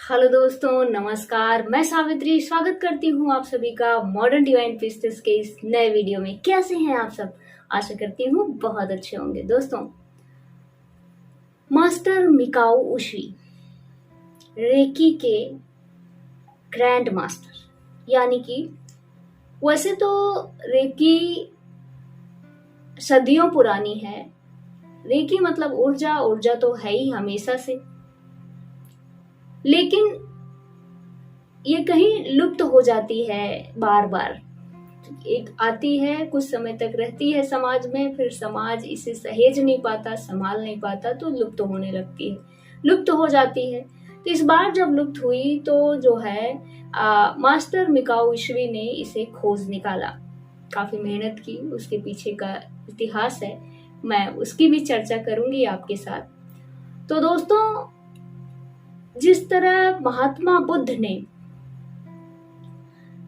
Hello दोस्तों, नमस्कार। मैं सावित्री स्वागत करती हूँ आप सभी का मॉडर्न डिवाइन प्रीस्टेस के इस नए वीडियो में। कैसे हैं आप सब? आशा करती हूँ बहुत अच्छे होंगे। दोस्तों, मास्टर मिकाओ उशी रेकी के ग्रैंड मास्टर, यानी कि वैसे तो रेकी सदियों पुरानी है। रेकी मतलब ऊर्जा, ऊर्जा तो है ही हमेशा से, लेकिन ये कहीं लुप्त हो जाती है बार बार। एक आती है, कुछ समय तक रहती है समाज में, फिर समाज इसे सहेज नहीं पाता, संभाल नहीं पाता, तो लुप्त होने लगती है, लुप्त हो जाती है। तो इस बार जब लुप्त हुई तो जो है मास्टर मिकाओ उशवी ने इसे खोज निकाला। काफी मेहनत की, उसके पीछे का इतिहास है, मैं उसकी भी चर्चा करूंगी आपके साथ। तो दोस्तों, जिस तरह महात्मा बुद्ध ने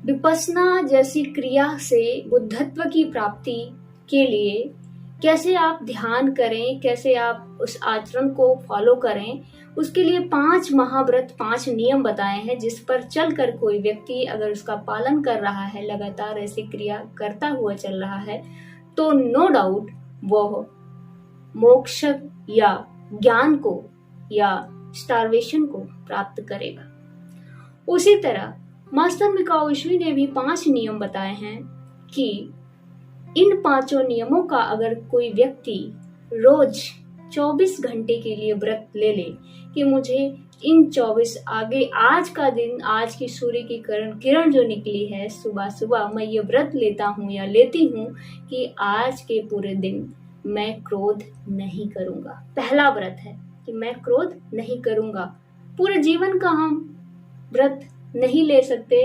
विपस्सना जैसी क्रिया से बुद्धत्व की प्राप्ति के लिए कैसे आप ध्यान करें, कैसे आप उस आचरण को फॉलो करें, उसके लिए 5 महाव्रत, 5 नियम बताए हैं, जिस पर चलकर कोई व्यक्ति अगर उसका पालन कर रहा है, लगातार ऐसी क्रिया करता हुआ चल रहा है, तो नो डाउट वह मोक्ष या ज्ञान को या स्टारवेशन को प्राप्त करेगा। उसी तरह मास्टर मिकाओ उशवी ने भी 5 नियम बताए हैं कि इन 5 नियमों का अगर कोई व्यक्ति रोज 24 घंटे के लिए व्रत ले ले कि मुझे इन 24 आगे आज का दिन, आज की सूर्य की किरण जो निकली है सुबह सुबह, मैं ये व्रत लेता हूँ या लेती हूँ कि आज के पूरे दिन मैं क्रोध नहीं करूंगा। पहला व्रत है कि मैं क्रोध नहीं करूंगा। पूरे जीवन का हम व्रत नहीं ले सकते,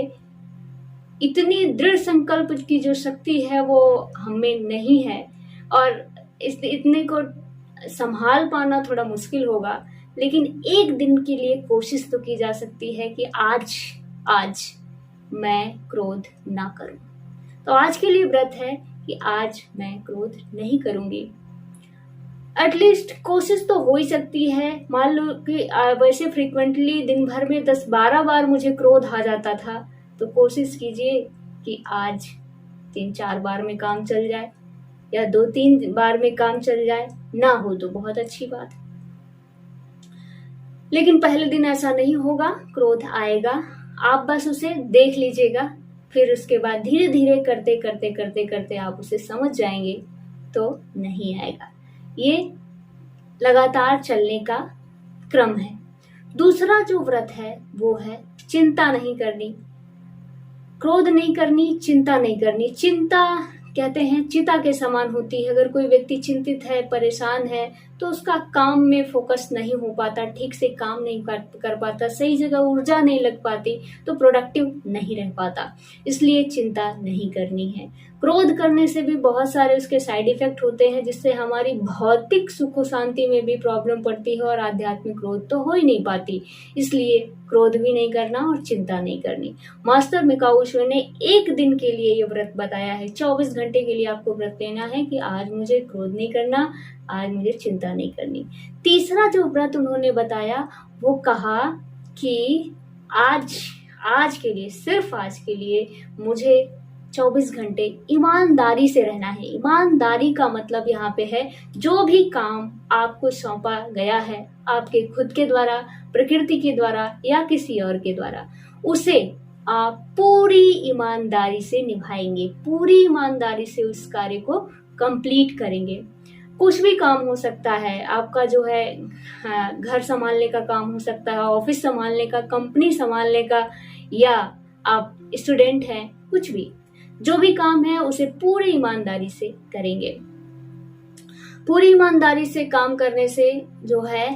इतनी दृढ़ संकल्प की जो शक्ति है वो हमें नहीं है, और इतने को संभाल पाना थोड़ा मुश्किल होगा। लेकिन एक दिन के लिए कोशिश तो की जा सकती है कि आज मैं क्रोध ना करूं। तो आज के लिए व्रत है कि आज मैं क्रोध नहीं करूंगी। एटलीस्ट कोशिश तो हो ही सकती है। मान लो कि वैसे फ्रीक्वेंटली दिन भर में 10-12 बार मुझे क्रोध आ जाता था, तो कोशिश कीजिए कि आज 3-4 बार में काम चल जाए या 2-3 बार में काम चल जाए। ना हो तो बहुत अच्छी बात, लेकिन पहले दिन ऐसा नहीं होगा, क्रोध आएगा। आप बस उसे देख लीजिएगा, फिर उसके बाद धीरे धीरे करते करते करते करते आप उसे समझ जाएंगे तो नहीं आएगा। ये लगातार चलने का क्रम है। दूसरा जो व्रत है वो है चिंता नहीं करनी, क्रोध नहीं करनी, चिंता नहीं करनी। चिंता कहते हैं चिता के समान होती है। अगर कोई व्यक्ति चिंतित है, परेशान है, तो उसका काम में फोकस नहीं हो पाता, ठीक से काम नहीं कर पाता, सही जगह ऊर्जा नहीं लग पाती, तो प्रोडक्टिव नहीं रह पाता। इसलिए चिंता नहीं करनी है। क्रोध करने से भी बहुत सारे उसके साइड इफेक्ट होते हैं, जिससे हमारी भौतिक सुख और शांति में भी प्रॉब्लम पड़ती है और आध्यात्मिक ग्रोथ तो हो ही नहीं पाती। इसलिए क्रोध भी नहीं करना और चिंता नहीं करनी। मास्टर मिकाओ उशवी ने एक दिन के लिए ये व्रत बताया है। 24 घंटे के लिए आपको व्रत लेना है कि आज मुझे क्रोध नहीं करना, आज मुझे चिंता नहीं करनी। तीसरा जो व्रत उन्होंने बताया वो कहा कि आज के लिए, सिर्फ आज के लिए मुझे 24 घंटे ईमानदारी से रहना है। ईमानदारी का मतलब यहाँ पे है जो भी काम आपको सौंपा गया है, आपके खुद के द्वारा, प्रकृति के द्वारा या किसी और के द्वारा, उसे आप पूरी ईमानदारी से निभाएंगे, पूरी ईमानदारी से उस कार्य को कंप्लीट करेंगे। कुछ भी काम हो सकता है, आपका जो है घर संभालने का काम हो सकता है, ऑफिस संभालने का, कंपनी संभालने का, या आप स्टूडेंट हैं, कुछ भी, जो भी काम है उसे पूरी ईमानदारी से करेंगे। पूरी ईमानदारी से काम करने से जो है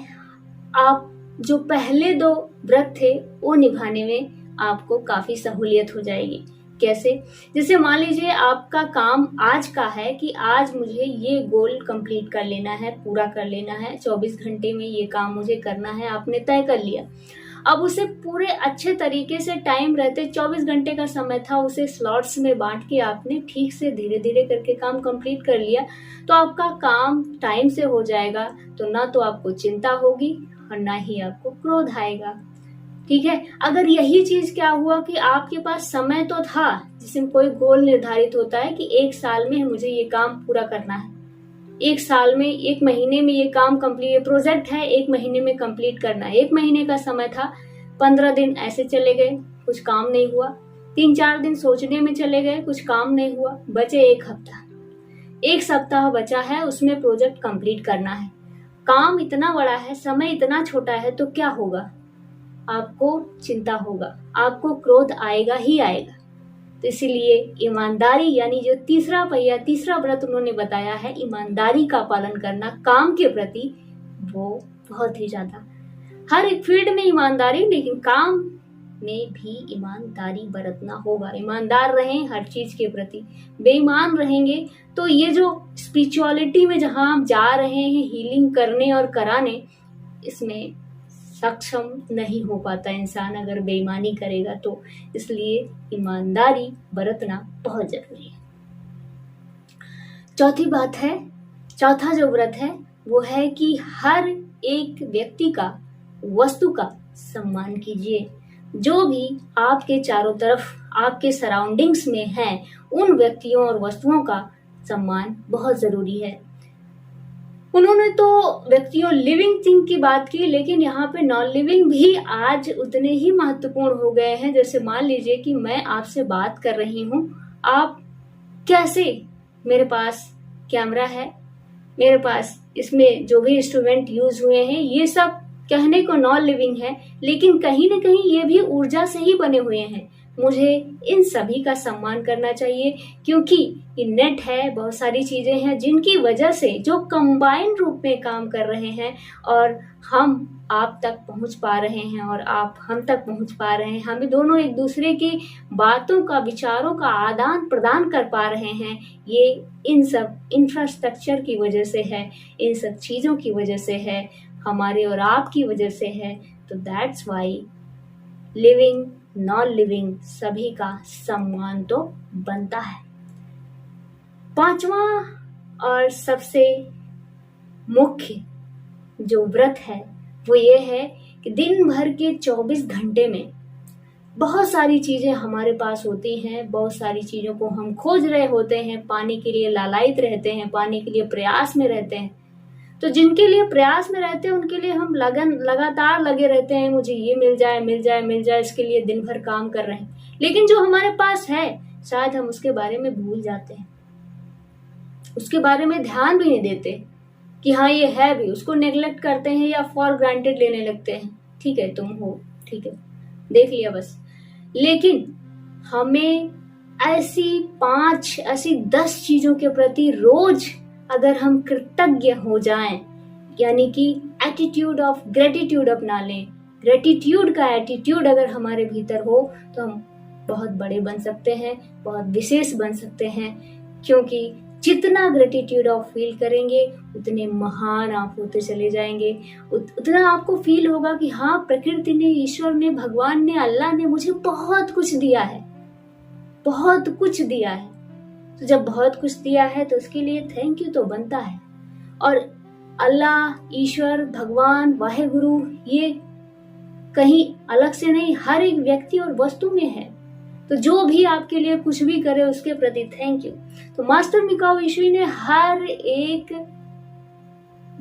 आप जो पहले 2 व्रत थे वो निभाने में आपको काफी सहूलियत हो जाएगी। कैसे? जैसे मान लीजिए आपका काम आज का है कि आज मुझे ये गोल कंप्लीट कर लेना है, पूरा कर लेना है, 24 घंटे में ये काम मुझे करना है, आपने तय कर लिया। अब उसे पूरे अच्छे तरीके से टाइम रहते 24 घंटे का समय था, उसे स्लॉट्स में बांट के आपने ठीक से धीरे धीरे करके काम कंप्लीट कर लिया, तो आपका काम टाइम से हो जाएगा। तो ना तो आपको चिंता होगी और ना ही आपको क्रोध आएगा। ठीक है। अगर यही चीज क्या हुआ कि आपके पास समय तो था, जिसमें कोई गोल निर्धारित होता है कि 1 साल में मुझे ये काम पूरा करना है, 1 साल में 1 महीने में ये काम कंप्लीट, प्रोजेक्ट है 1 महीने में कंप्लीट करना है, 1 महीने का समय था, 15 दिन ऐसे चले गए, कुछ काम नहीं हुआ, 3-4 दिन सोचने में चले गए, कुछ काम नहीं हुआ, बचे 1 हफ्ता, 1 सप्ताह बचा है, उसमें प्रोजेक्ट कंप्लीट करना है। काम इतना बड़ा है, समय इतना छोटा है, तो क्या होगा? आपको चिंता होगा, आपको क्रोध आएगा ही आएगा। तो इसीलिए ईमानदारी, यानी जो तीसरा पहिया, तीसरा व्रत उन्होंने बताया है, ईमानदारी का पालन करना काम के प्रति, वो बहुत ही ज्यादा, हर एक फील्ड में ईमानदारी, लेकिन काम में भी ईमानदारी बरतना होगा। ईमानदार रहें हर चीज के प्रति। बेईमान रहेंगे तो ये जो स्पिरिचुअलिटी में जहां हम जा रहे हैं हीलिंग करने और कराने, इसमें सक्षम नहीं हो पाता इंसान अगर बेईमानी करेगा तो। इसलिए ईमानदारी बरतना बहुत जरूरी है। चौथी बात है, चौथा जो व्रत है वो है कि हर एक व्यक्ति का, वस्तु का सम्मान कीजिए। जो भी आपके चारों तरफ, आपके सराउंडिंग्स में हैं, उन व्यक्तियों और वस्तुओं का सम्मान बहुत जरूरी है। उन्होंने तो व्यक्तियों, लिविंग थिंग की बात की, लेकिन यहाँ पे नॉन लिविंग भी आज उतने ही महत्वपूर्ण हो गए हैं। जैसे मान लीजिए कि मैं आपसे बात कर रही हूँ, आप कैसे, मेरे पास कैमरा है, मेरे पास इसमें जो भी इंस्ट्रूमेंट यूज हुए हैं, ये सब कहने को नॉन लिविंग है, लेकिन कहीं ना कहीं ये भी ऊर्जा से ही बने हुए हैं। मुझे इन सभी का सम्मान करना चाहिए, क्योंकि ये नेट है, बहुत सारी चीजें हैं जिनकी वजह से, जो कंबाइन रूप में काम कर रहे हैं, और हम आप तक पहुंच पा रहे हैं और आप हम तक पहुंच पा रहे हैं। हम दोनों एक दूसरे की बातों का, विचारों का आदान प्रदान कर पा रहे हैं। ये इन सब इंफ्रास्ट्रक्चर की वजह से है, इन सब चीजों की वजह से है, हमारे और आपकी वजह से है। तो that's why living, non living सभी का सम्मान तो बनता है। पांचवा और सबसे मुख्य जो व्रत है वो ये है कि दिन भर के 24 घंटे में बहुत सारी चीजें हमारे पास होती हैं, बहुत सारी चीजों को हम खोज रहे होते हैं, पाने के लिए लालायित रहते हैं, पाने के लिए प्रयास में रहते हैं। तो जिनके लिए प्रयास में रहते हैं उनके लिए हम लगातार लगे रहते हैं, मुझे ये मिल जाए, मिल जाए, मिल जाए, इसके लिए दिन भर काम कर रहे हैं। लेकिन जो हमारे पास है, शायद हम उसके बारे में भूल जाते हैं, उसके बारे में ध्यान भी नहीं देते कि हाँ ये है भी, उसको नेग्लेक्ट करते हैं या फॉर ग्रांटेड लेने लगते हैं। ठीक है, तुम हो, ठीक है, देख लिया बस। लेकिन हमें ऐसी 10 चीजों के प्रति रोज अगर हम कृतज्ञ हो जाएं, यानी कि एटीट्यूड ऑफ ग्रेटिट्यूड अपना लें, ग्रेटिट्यूड का एटीट्यूड अगर हमारे भीतर हो, तो हम बहुत बड़े बन सकते हैं, बहुत विशेष बन सकते हैं। क्योंकि जितना ग्रेटिट्यूड आप फील करेंगे, उतने महान आप होते चले जाएंगे। उतना आपको फील होगा कि हाँ, प्रकृति ने, ईश्वर ने, भगवान ने, अल्लाह ने मुझे बहुत कुछ दिया है, बहुत कुछ दिया है। तो जब बहुत कुछ दिया है तो उसके लिए थैंक यू तो बनता है। और अल्लाह, ईश्वर, भगवान, वाहेगुरु, ये कहीं अलग से नहीं, हर एक व्यक्ति और वस्तु में है। तो जो भी आपके लिए कुछ भी करे, उसके प्रति थैंक यू। तो मास्टर मिकाओ इशुई ने हर एक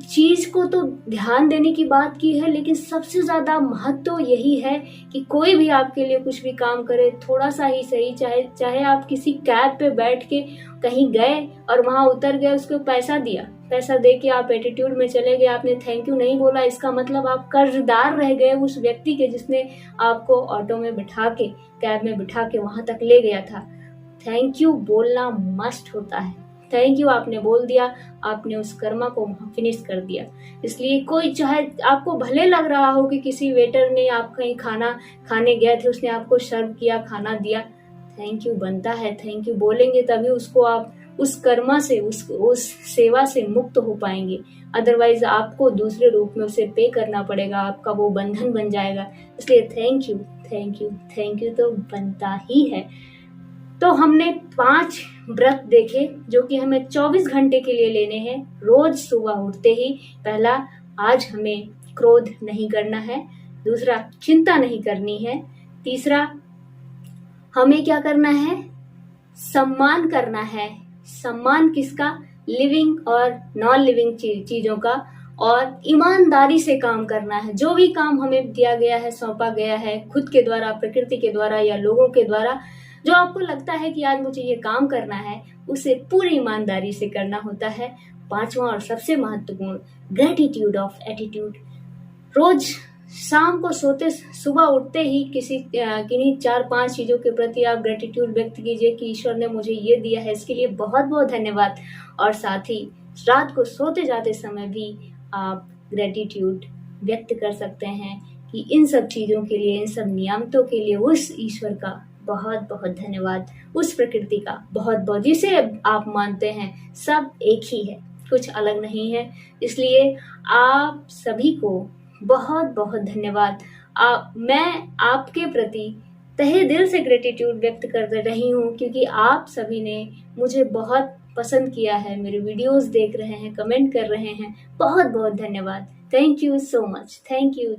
चीज को तो ध्यान देने की बात की है, लेकिन सबसे ज्यादा महत्व यही है कि कोई भी आपके लिए कुछ भी काम करे, थोड़ा सा ही सही, चाहे आप किसी कैब पे बैठ के कहीं गए और वहां उतर गए, उसको पैसा दिया, पैसा दे के आप एटीट्यूड में चले गए, आपने थैंक यू नहीं बोला, इसका मतलब आप कर्जदार रह गए उस व्यक्ति के जिसने आपको ऑटो में बिठा के, कैब में बिठा के वहां तक ले गया था। थैंक यू बोलना मस्ट होता है। थैंक यू आपने बोल दिया, आपने उस कर्मा को फिनिश कर दिया। इसलिए कोई, चाहे आपको भले लग रहा हो कि किसी वेटर ने, आप कहीं खाना खाने गए थे, उसने आपको सर्व किया, खाना दिया, थैंक यू बनता है। थैंक यू बोलेंगे तभी उसको आप उस कर्मा से, उस सेवा से मुक्त हो पाएंगे। अदरवाइज आपको दूसरे रूप में उसे पे करना पड़ेगा, आपका वो बंधन बन जाएगा। इसलिए thank you, thank you, thank you तो बनता ही है। तो हमने 5 व्रत देखे जो कि हमें 24 घंटे के लिए लेने हैं। रोज सुबह उठते ही पहला, आज हमें क्रोध नहीं करना है, दूसरा, चिंता नहीं करनी है। तीसरा, हमें क्या करना है? सम्मान करना है। सम्मान किसका? लिविंग और नॉन लिविंग चीजों का। और ईमानदारी से काम करना है। जो भी काम हमें दिया गया है, सौंपा गया है, खुद के द्वारा, प्रकृति के द्वारा या लोगों के द्वारा, जो आपको लगता है कि आज मुझे ये काम करना है, उसे पूरी ईमानदारी से करना होता है। पांचवा और सबसे महत्वपूर्ण, ग्रेटिट्यूड ऑफ एटीट्यूड। रोज शाम को सोते, सुबह उठते ही किन्हीं 4-5 चीजों के प्रति आप ग्रेटिट्यूड व्यक्त कीजिए कि ईश्वर ने मुझे ये दिया है, इसके लिए बहुत बहुत धन्यवाद। और साथ ही रात को सोते जाते समय भी आप ग्रेटिट्यूड व्यक्त कर सकते हैं कि इन सब चीजों के लिए, इन सब नियामतों के लिए उस ईश्वर का बहुत बहुत धन्यवाद, उस प्रकृति का बहुत बहुत, जिसे आप मानते हैं सब एक ही है, कुछ अलग नहीं है। इसलिए आप सभी को बहुत बहुत धन्यवाद। मैं आपके प्रति तहे दिल से ग्रेटिट्यूड व्यक्त कर रही हूँ, क्योंकि आप सभी ने मुझे बहुत पसंद किया है, मेरे वीडियोस देख रहे हैं, कमेंट कर रहे हैं। बहुत बहुत धन्यवाद। Thank you so much. Thank you.